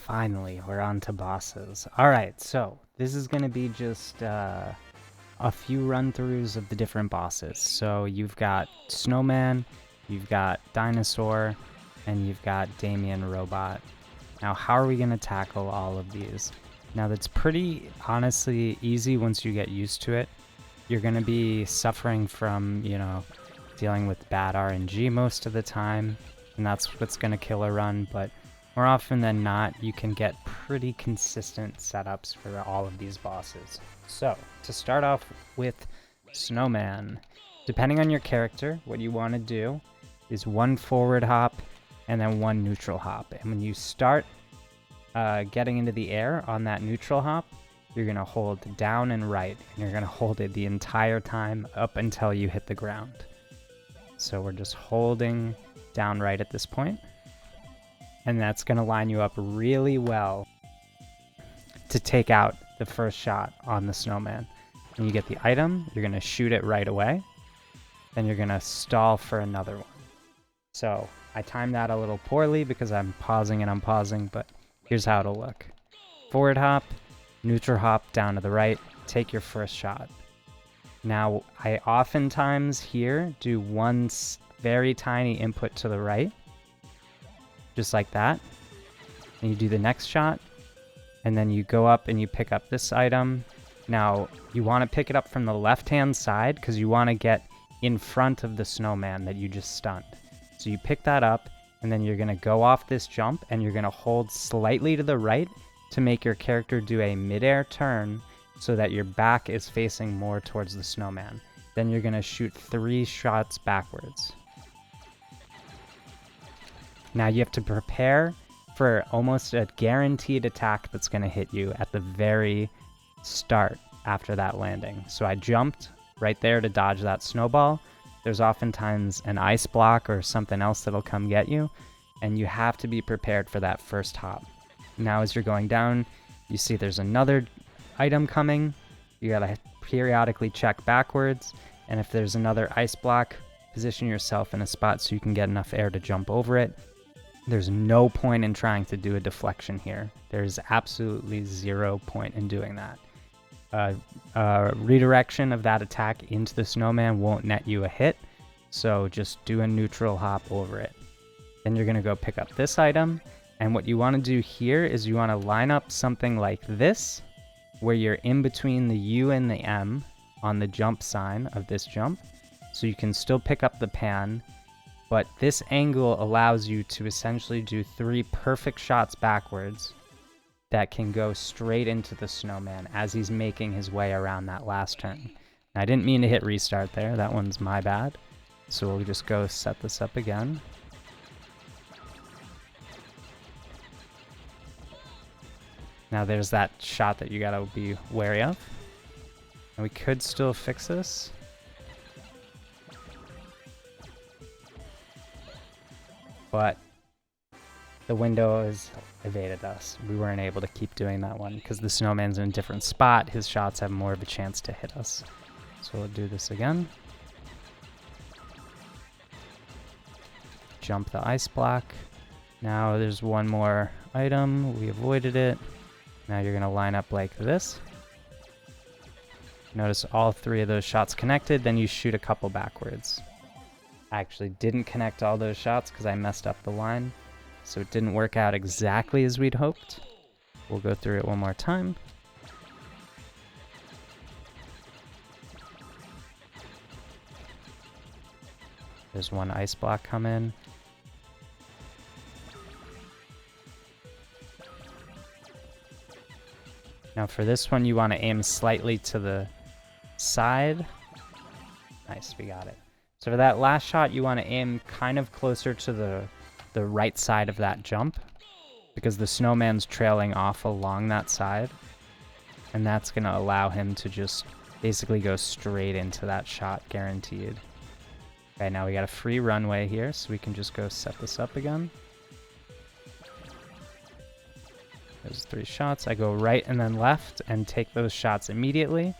Finally, we're on to bosses. Alright, so this is going to be just a few run-throughs of the different bosses. So you've got Snowman, you've got Dinosaur, and you've got Damien Robot. Now, how are we going to tackle all of these? Now, that's pretty, honestly, easy once you get used to it. You're going to be suffering from, dealing with bad RNG most of the time, and that's what's going to kill a run, but more often than not, you can get pretty consistent setups for all of these bosses. So, to start off with Snowman, depending on your character, what you want to do is one forward hop and then one neutral hop. And when you start getting into the air on that neutral hop, you're going to hold down and right, and you're going to hold it the entire time up until you hit the ground. So we're just holding down right at this point. And that's going to line you up really well to take out the first shot on the Snowman. When you get the item, you're going to shoot it right away. Then you're going to stall for another one. So I timed that a little poorly because I'm pausing and unpausing, but here's how it'll look. Forward hop, neutral hop down to the right, take your first shot. Now, I oftentimes here do one very tiny input to the right, just like that. And you do the next shot, and then you go up and you pick up this item. Now, you want to pick it up from the left-hand side because you want to get in front of the Snowman that you just stunned. So you pick that up, and then you're going to go off this jump, and you're going to hold slightly to the right to make your character do a mid-air turn so that your back is facing more towards the Snowman. Then you're going to shoot 3 shots backwards. Now you have to prepare for almost a guaranteed attack that's going to hit you at the very start after that landing. So I jumped right there to dodge that snowball. There's oftentimes an ice block or something else that'll come get you, and you have to be prepared for that first hop. Now as you're going down, you see there's another item coming. You gotta periodically check backwards, and if there's another ice block, position yourself in a spot so you can get enough air to jump over it. There's no point in trying to do a deflection here. There's absolutely 0 point in doing that. Redirection of that attack into the Snowman won't net you a hit, so just do a neutral hop over it. Then you're gonna go pick up this item, and what you wanna do here is you wanna line up something like this, where you're in between the U and the M on the jump sign of this jump, so you can still pick up the pan, but this angle allows you to essentially do 3 perfect shots backwards that can go straight into the Snowman as he's making his way around that last turn. Now, I didn't mean to hit restart there, that one's my bad. So we'll just go set this up again. Now there's that shot that you gotta be wary of. And we could still fix this. But the window has evaded us. We weren't able to keep doing that one because the Snowman's in a different spot. His shots have more of a chance to hit us. So we'll do this again. Jump the ice block. Now there's one more item. We avoided it. Now you're going to line up like this. Notice all 3 of those shots connected, then you shoot a couple backwards. I actually didn't connect all those shots because I messed up the line, so it didn't work out exactly as we'd hoped. We'll go through it one more time. There's one ice block come in. Now for this one, you want to aim slightly to the side. Nice, we got it. So for that last shot, you want to aim kind of closer to the right side of that jump because the Snowman's trailing off along that side. And that's going to allow him to just basically go straight into that shot, guaranteed. Okay, now we got a free runway here, so we can just go set this up again. There's 3 shots. I go right and then left and take those shots immediately.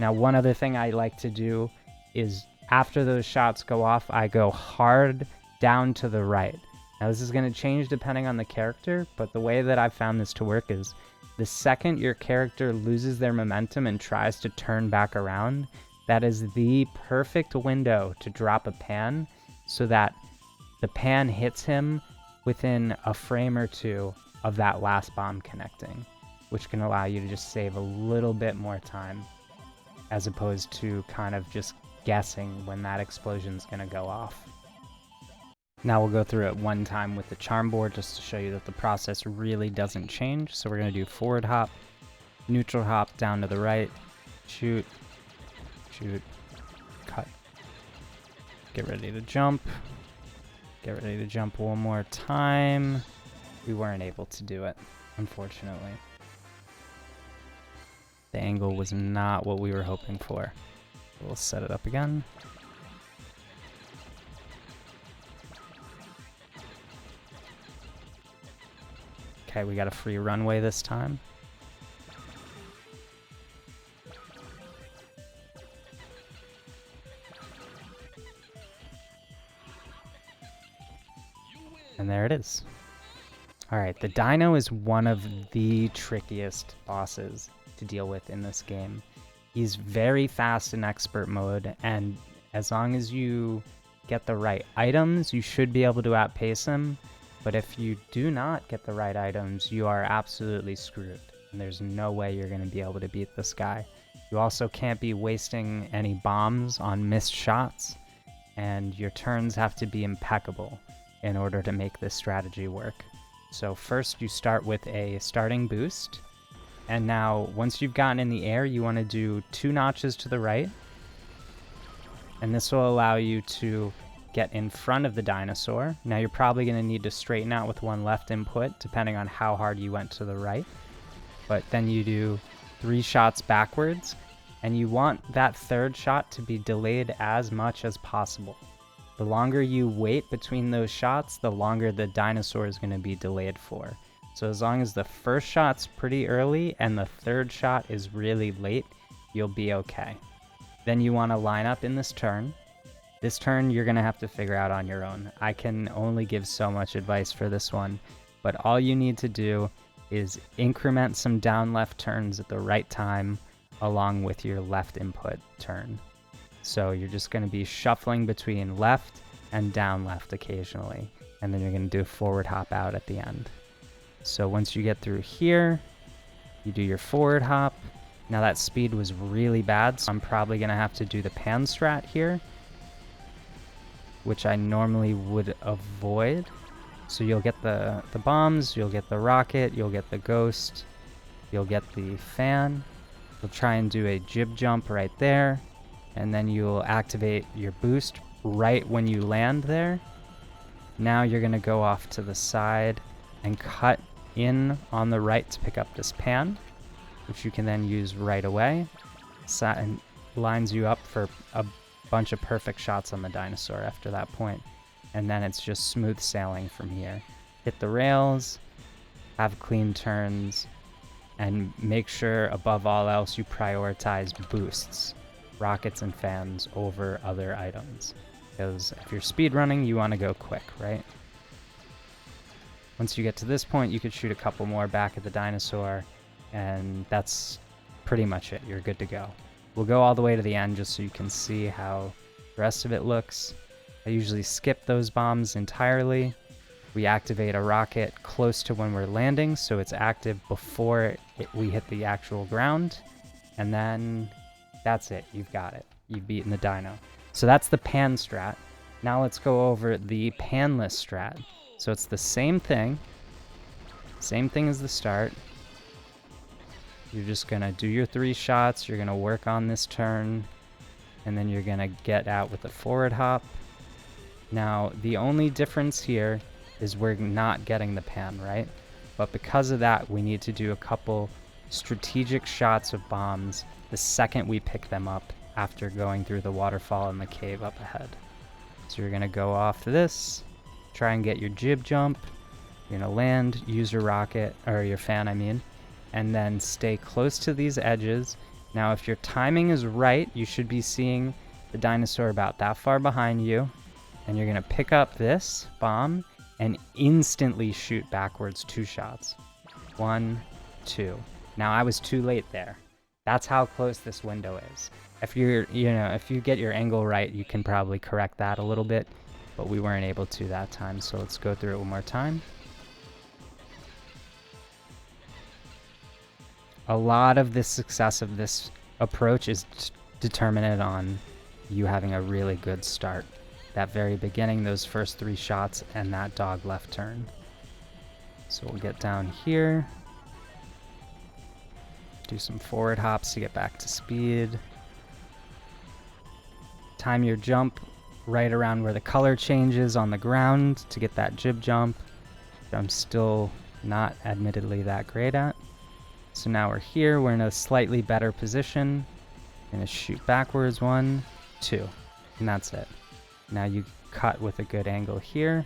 Now, one other thing I like to do is after those shots go off, I go hard down to the right. Now this is going to change depending on the character, but the way that I've found this to work is the second your character loses their momentum and tries to turn back around, that is the perfect window to drop a pan so that the pan hits him within a frame or two of that last bomb connecting, which can allow you to just save a little bit more time as opposed to kind of just guessing when that explosion's going to go off. Now we'll go through it one time with the charm board just to show you that the process really doesn't change. So we're going to do forward hop, neutral hop down to the right, shoot, shoot, cut. Get ready to jump. Get ready to jump one more time. We weren't able to do it, unfortunately. The angle was not what we were hoping for. We'll set it up again. Okay, we got a free runway this time. And there it is. Alright, the Dino is one of the trickiest bosses to deal with in this game. He's very fast in expert mode, and as long as you get the right items, you should be able to outpace him. But if you do not get the right items, you are absolutely screwed. And there's no way you're going to be able to beat this guy. You also can't be wasting any bombs on missed shots, and your turns have to be impeccable in order to make this strategy work. So first you start with a starting boost, and now once you've gotten in the air, you want to do 2 notches to the right, and this will allow you to get in front of the dinosaur. Now you're probably going to need to straighten out with 1 left input depending on how hard you went to the right, but then you do 3 shots backwards, and you want that 3rd shot to be delayed as much as possible. The longer you wait between those shots, the longer the dinosaur is going to be delayed for. So as long as the first shot's pretty early and the 3rd shot is really late, you'll be okay. Then you want to line up in this turn. This turn you're going to have to figure out on your own. I can only give so much advice for this one, but all you need to do is increment some down left turns at the right time along with your left input turn. So you're just going to be shuffling between left and down left occasionally, and then you're going to do a forward hop out at the end. So once you get through here, you do your forward hop. Now that speed was really bad, so I'm probably going to have to do the pan strat here, which I normally would avoid. So you'll get the bombs, you'll get the rocket, you'll get the ghost, you'll get the fan. You'll try and do a jib jump right there, and then you'll activate your boost right when you land there. Now you're going to go off to the side and cut in on the right to pick up this pan, which you can then use right away. And lines you up for a bunch of perfect shots on the dinosaur after that point. And then it's just smooth sailing from here. Hit the rails, have clean turns, and make sure above all else you prioritize boosts, rockets and fans over other items. Because if you're speedrunning, you want to go quick, right? Once you get to this point, you could shoot a couple more back at the dinosaur, and that's pretty much it. You're good to go. We'll go all the way to the end just so you can see how the rest of it looks. I usually skip those bombs entirely. We activate a rocket close to when we're landing, so it's active before we hit the actual ground. And then that's it. You've got it. You've beaten the dino. So that's the pan strat. Now let's go over the panless strat. So it's the same thing as the start. You're just going to do your 3 shots, you're going to work on this turn, and then you're going to get out with a forward hop. Now, the only difference here is we're not getting the pan, right? But because of that, we need to do a couple strategic shots of bombs the second we pick them up after going through the waterfall and the cave up ahead. So you're going to go off this, try and get your jib jump, you're going to land, use your rocket, or your fan I mean, and then stay close to these edges. Now if your timing is right, you should be seeing the dinosaur about that far behind you, and you're going to pick up this bomb and instantly shoot backwards 2 shots. 1, 2. Now I was too late there. That's how close this window is. If if you get your angle right, you can probably correct that a little bit, but we weren't able to that time. So let's go through it one more time. A lot of the success of this approach is determined on you having a really good start. That very beginning, those first 3 shots, and that dog left turn. So we'll get down here. Do some forward hops to get back to speed. Time your jump right around where the color changes on the ground to get that jib jump, which I'm still not admittedly that great at. So now we're here, we're in a slightly better position. Gonna shoot backwards, 1, 2, and that's it. Now you cut with a good angle here.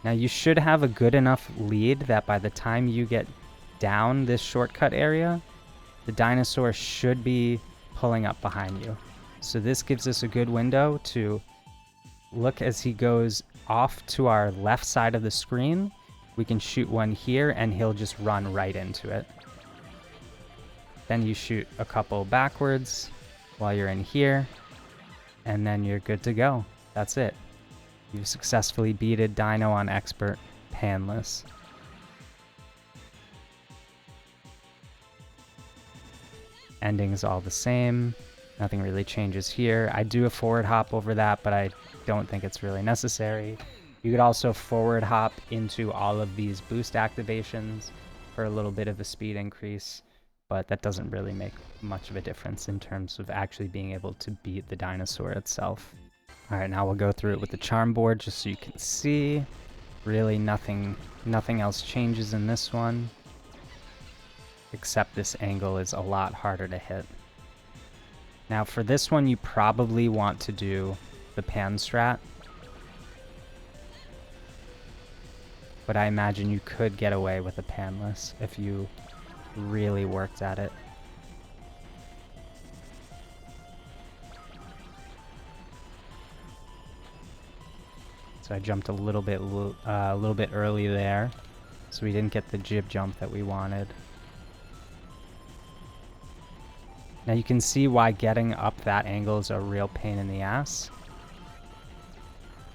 Now you should have a good enough lead that by the time you get down this shortcut area, the dinosaur should be pulling up behind you. So this gives us a good window to look as he goes off to our left side of the screen. We can shoot one here and he'll just run right into it. Then you shoot a couple backwards while you're in here, and then you're good to go. That's it. You've successfully beated Dino on Expert, panless. Ending's all the same. Nothing really changes here. I do a forward hop over that, but I don't think it's really necessary. You could also forward hop into all of these boost activations for a little bit of a speed increase, but that doesn't really make much of a difference in terms of actually being able to beat the dinosaur itself. Alright, now we'll go through it with the charm board just so you can see. Really nothing else changes in this one, except this angle is a lot harder to hit. Now for this one, you probably want to do the pan strat, but I imagine you could get away with a panless if you really worked at it. So I jumped a little bit early there, so we didn't get the jib jump that we wanted. Now you can see why getting up that angle is a real pain in the ass.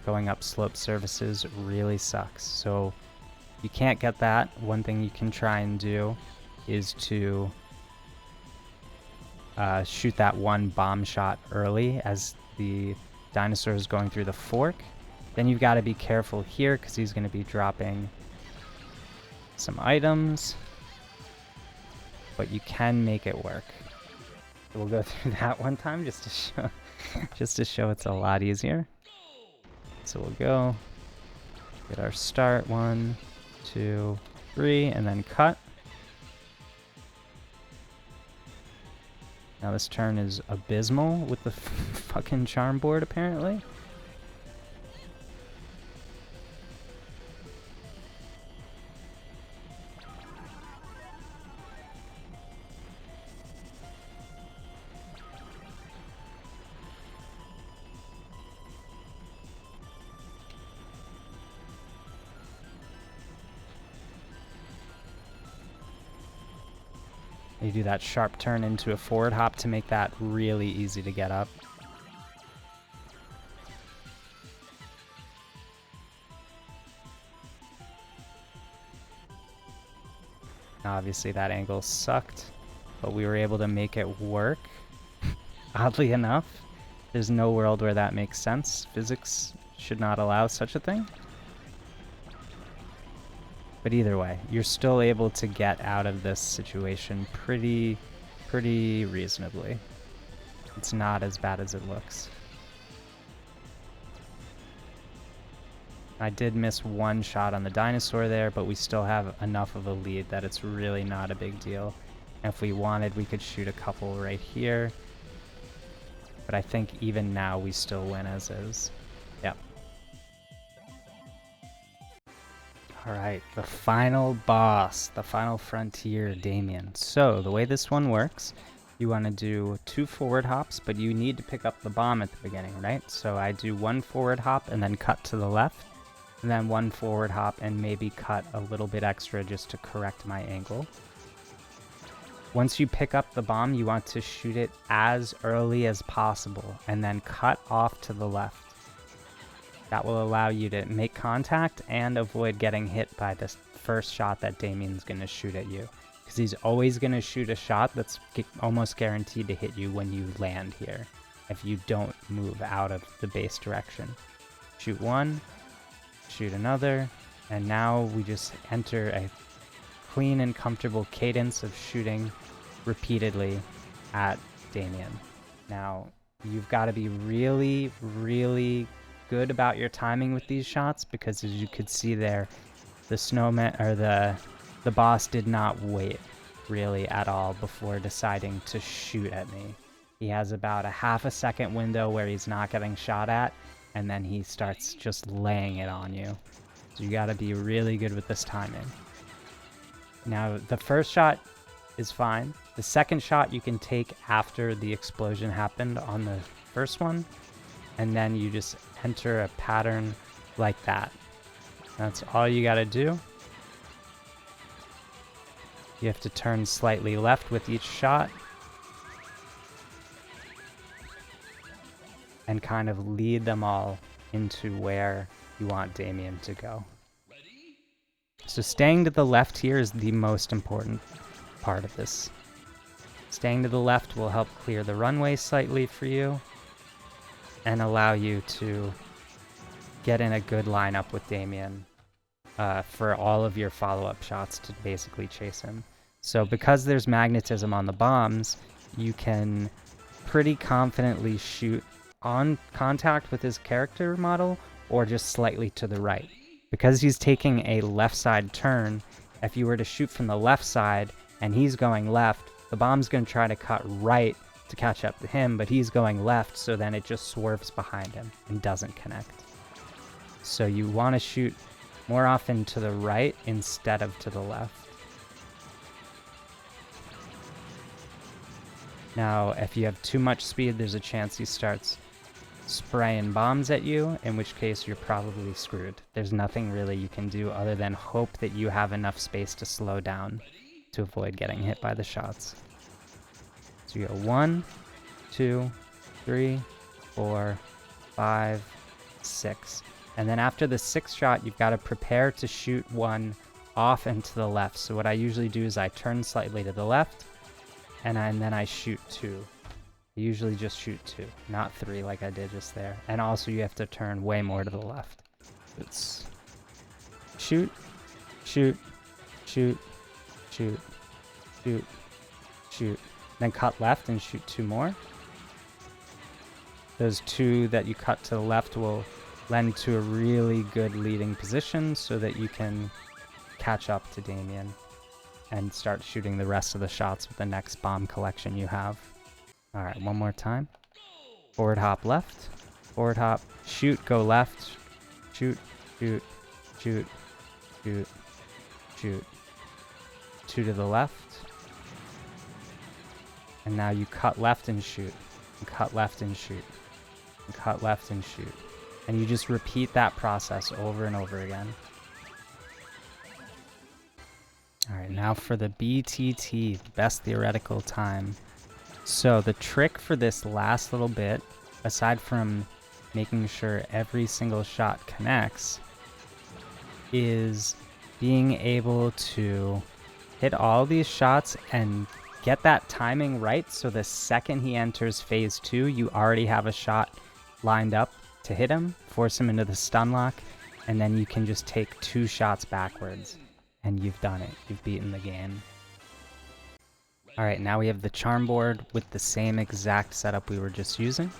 Going up slope surfaces really sucks. So if you can't get that, one thing you can try and do is to shoot that one bomb shot early as the dinosaur is going through the fork. Then you've got to be careful here because he's going to be dropping some items, but you can make it work. So we'll go through that one time just to show it's a lot easier. So we'll go get our start, 1, 2, 3, and then cut. Now this turn is abysmal with the fucking charm board apparently. You do that sharp turn into a forward hop to make that really easy to get up. Obviously that angle sucked, but we were able to make it work. Oddly enough, there's no world where that makes sense. Physics should not allow such a thing. But either way, you're still able to get out of this situation pretty reasonably. It's not as bad as it looks. I did miss one shot on the dinosaur there, but we still have enough of a lead that it's really not a big deal. And if we wanted, we could shoot a couple right here. But I think even now we still win as is. Yep. Alright, the final boss, the final frontier, Damien. So, the way this one works, you want to do 2 forward hops, but you need to pick up the bomb at the beginning, right? So I do 1 forward hop and then cut to the left. and then 1 forward hop, and maybe cut a little bit extra just to correct my angle. Once you pick up the bomb, you want to shoot it as early as possible, and then cut off to the left. That will allow you to make contact and avoid getting hit by this first shot that Damien's going to shoot at you. Because he's always going to shoot a shot that's almost guaranteed to hit you when you land here, if you don't move out of the base direction. Shoot one, shoot another, and now we just enter a clean and comfortable cadence of shooting repeatedly at Damien. Now, you've got to be really, really good about your timing with these shots, because as you could see there, the snowman, or the boss, did not wait really at all before deciding to shoot at me. He has about a half a second window where he's not getting shot at, and then he starts just laying it on you. So you got to be really good with this timing. Now, the first shot is fine. The second shot you can take after the explosion happened on the first one, and then you just enter a pattern like that. That's all you gotta do. You have to turn slightly left with each shot, and kind of lead them all into where you want Damien to go. So staying to the left here is the most important part of this. Staying to the left will help clear the runway slightly for you and allow you to get in a good lineup with Damien for all of your follow-up shots to basically chase him. So because there's magnetism on the bombs, you can pretty confidently shoot on contact with his character model or just slightly to the right. Because he's taking a left side turn, if you were to shoot from the left side and he's going left, the bomb's going to try to cut right to catch up to him, but he's going left, so then it just swerves behind him and doesn't connect. So you want to shoot more often to the right instead of to the left. Now, if you have too much speed, there's a chance he starts spraying bombs at you, in which case you're probably screwed. There's nothing really you can do other than hope that you have enough space to slow down to avoid getting hit by the shots. So you go 1, 2, 3, 4, 5, 6. And then after the 6th shot, you've got to prepare to shoot one off and to the left. So what I usually do is I turn slightly to the left, and then I shoot 2. I usually just shoot 2, not 3 like I did just there. And also you have to turn way more to the left. It's shoot, shoot, shoot, shoot, shoot, shoot. Then cut left and shoot 2 more. Those 2 that you cut to the left will lend to a really good leading position so that you can catch up to Damien and start shooting the rest of the shots with the next bomb collection you have. Alright, one more time. Forward hop left. Forward hop. Shoot, go left. Shoot, shoot, shoot, shoot, shoot. 2 to the left. And now you cut left and shoot. And cut left and shoot. And cut left and shoot. And you just repeat that process over and over again. Alright, now for the BTT, best theoretical time. So the trick for this last little bit, aside from making sure every single shot connects, is being able to hit all these shots and get that timing right, so the second he enters phase 2, you already have a shot lined up to hit him, force him into the stun lock, and then you can just take 2 shots backwards, and you've done it. You've beaten the game. Alright, now we have the charm board with the same exact setup we were just using.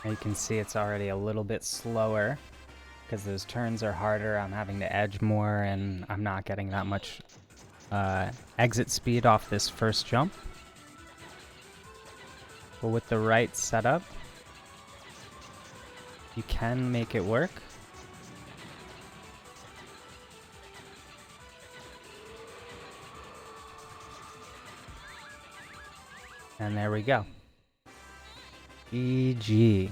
Now you can see it's already a little bit slower because those turns are harder. I'm having to edge more and I'm not getting that much exit speed off this first jump. But with the right setup, you can make it work. And there we go. GG.